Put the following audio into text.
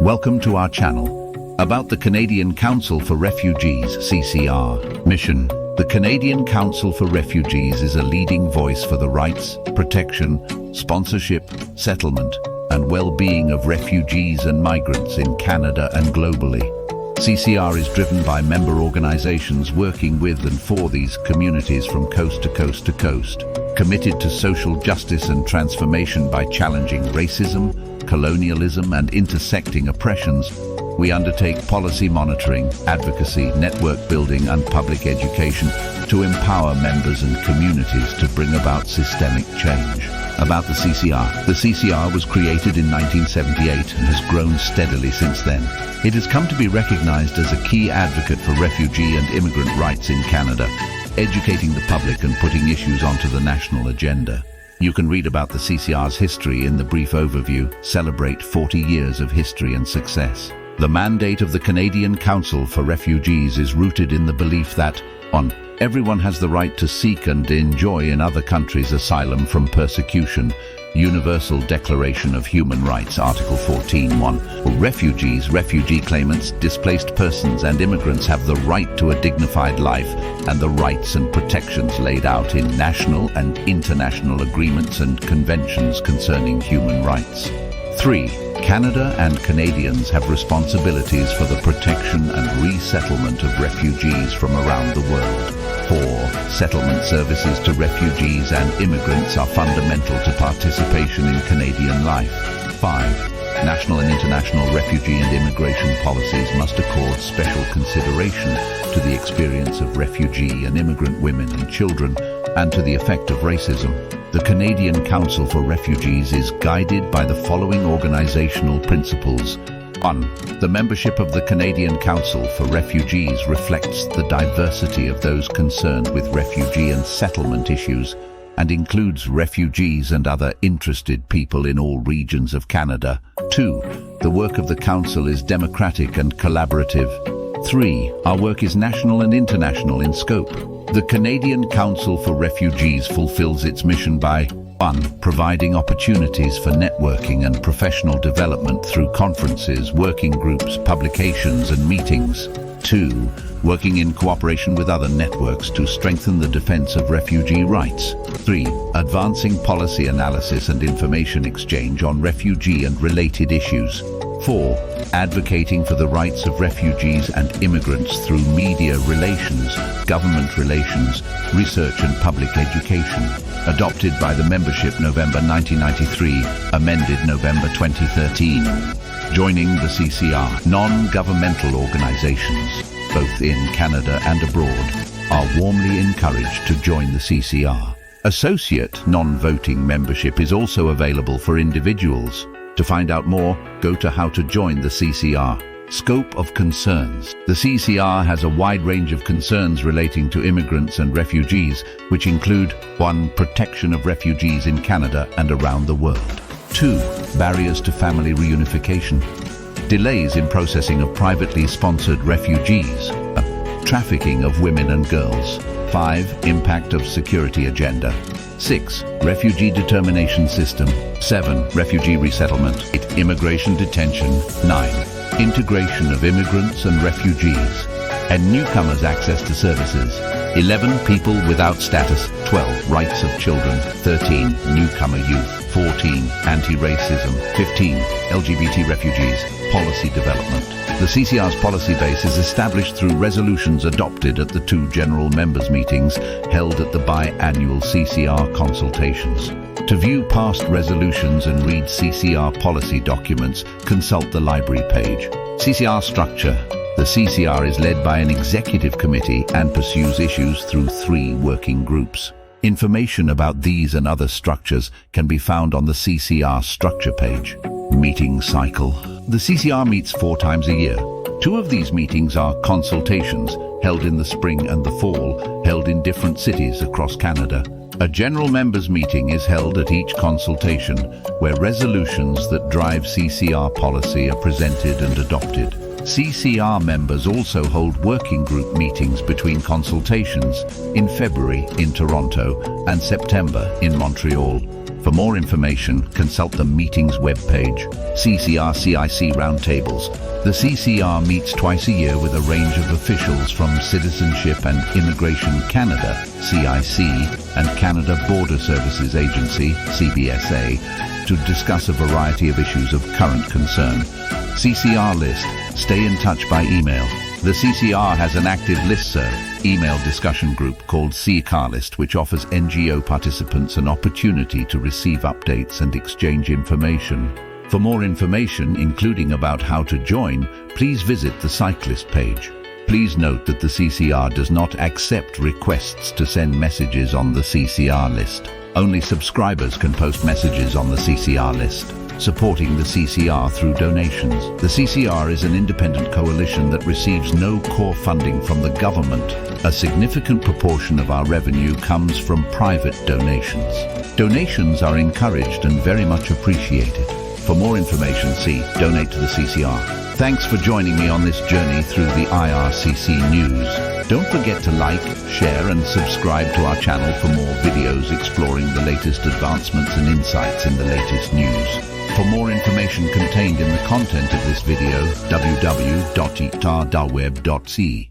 Welcome to our channel. About the Canadian Council for Refugees, CCR. Mission. The Canadian Council for Refugees is a leading voice for the rights, protection, sponsorship, settlement, and well-being of refugees and migrants in Canada and globally. CCR is driven by member organizations working with and for these communities from coast to coast to coast, committed to social justice and transformation by challenging racism, colonialism, and intersecting oppressions. We undertake policy monitoring, advocacy, network building, and public education to empower members and communities to bring about systemic change. About the CCR. The CCR was created in 1978 and has grown steadily since then. It has come to be recognized as a key advocate for refugee and immigrant rights in Canada, educating the public and putting issues onto the national agenda. You can read about the CCR's history in the brief overview, Celebrate 40 Years of History and Success. The mandate of the Canadian Council for Refugees is rooted in the belief that, 1. Everyone has the right to seek and enjoy in other countries asylum from persecution. Universal Declaration of Human Rights, Article 14.1. Refugees, refugee claimants, displaced persons and immigrants have the right to a dignified life and the rights and protections laid out in national and international agreements and conventions concerning human rights. 3. Canada and Canadians have responsibilities for the protection and resettlement of refugees from around the world. 4. Settlement services to refugees and immigrants are fundamental to participation in Canadian life. 5. National and international refugee and immigration policies must accord special consideration to the experience of refugee and immigrant women and children and to the effect of racism. The Canadian Council for Refugees is guided by the following organizational principles. 1. The membership of the Canadian Council for Refugees reflects the diversity of those concerned with refugee and settlement issues and includes refugees and other interested people in all regions of Canada. 2. The work of the Council is democratic and collaborative. 3. Our work is national and international in scope. The Canadian Council for Refugees fulfills its mission by 1. Providing opportunities for networking and professional development through conferences, working groups, publications, and meetings. 2. Working in cooperation with other networks to strengthen the defense of refugee rights. 3. Advancing policy analysis and information exchange on refugee and related issues. 4. Advocating for the rights of refugees and immigrants through media relations, government relations, research and public education. Adopted by the membership November 1993, amended November 2013. Joining the CCR, non-governmental organizations, both in Canada and abroad, are warmly encouraged to join the CCR. Associate non-voting membership is also available for individuals. To find out more, go to How to Join the CCR. Scope of concerns. The CCR has a wide range of concerns relating to immigrants and refugees, which include 1. Protection of refugees in Canada and around the world. 2. Barriers to family reunification. Delays in processing of privately sponsored refugees. Trafficking of women and girls. 5. Impact of security agenda. 6. Refugee determination system. 7. Refugee resettlement. 8. Immigration detention. 9. Integration of immigrants and refugees. And newcomers' access to services. 11. People without status. 12. Rights of children. 13. Newcomer youth. 14. Anti-racism. 15. LGBT refugees. Policy development. The CCR's policy base is established through resolutions adopted at the 2 general members' meetings held at the biannual CCR consultations. To view past resolutions and read CCR policy documents, consult the library page. CCR structure. The CCR is led by an executive committee and pursues issues through 3 working groups. Information about these and other structures can be found on the CCR structure page. Meeting cycle. The CCR meets 4 times a year. 2 of these meetings are consultations, held in the spring and the fall, held in different cities across Canada. A general members meeting is held at each consultation, where resolutions that drive CCR policy are presented and adopted. CCR members also hold working group meetings between consultations in February in Toronto and September in Montreal. For more information, consult the meetings webpage. CCR-CIC Roundtables. The CCR meets twice a year with a range of officials from Citizenship and Immigration Canada, CIC, and Canada Border Services Agency, CBSA, to discuss a variety of issues of current concern. CCR List. Stay in touch by email. The CCR has an active listserv, email discussion group called CCR List, which offers NGO participants an opportunity to receive updates and exchange information. For more information, including about how to join, please visit the cyclist page. Please note that the CCR does not accept requests to send messages on the CCR List. Only subscribers can post messages on the CCR List. Supporting the CCR through donations. The CCR is an independent coalition that receives no core funding from the government. A significant proportion of our revenue comes from private donations. Donations are encouraged and very much appreciated. For more information, see Donate to the CCR. Thanks for joining me on this journey through the IRCC news. Don't forget to like, share and subscribe to our channel for more videos exploring the latest advancements and insights in the latest news. For more information contained in the content of this video, www.itar.web.c.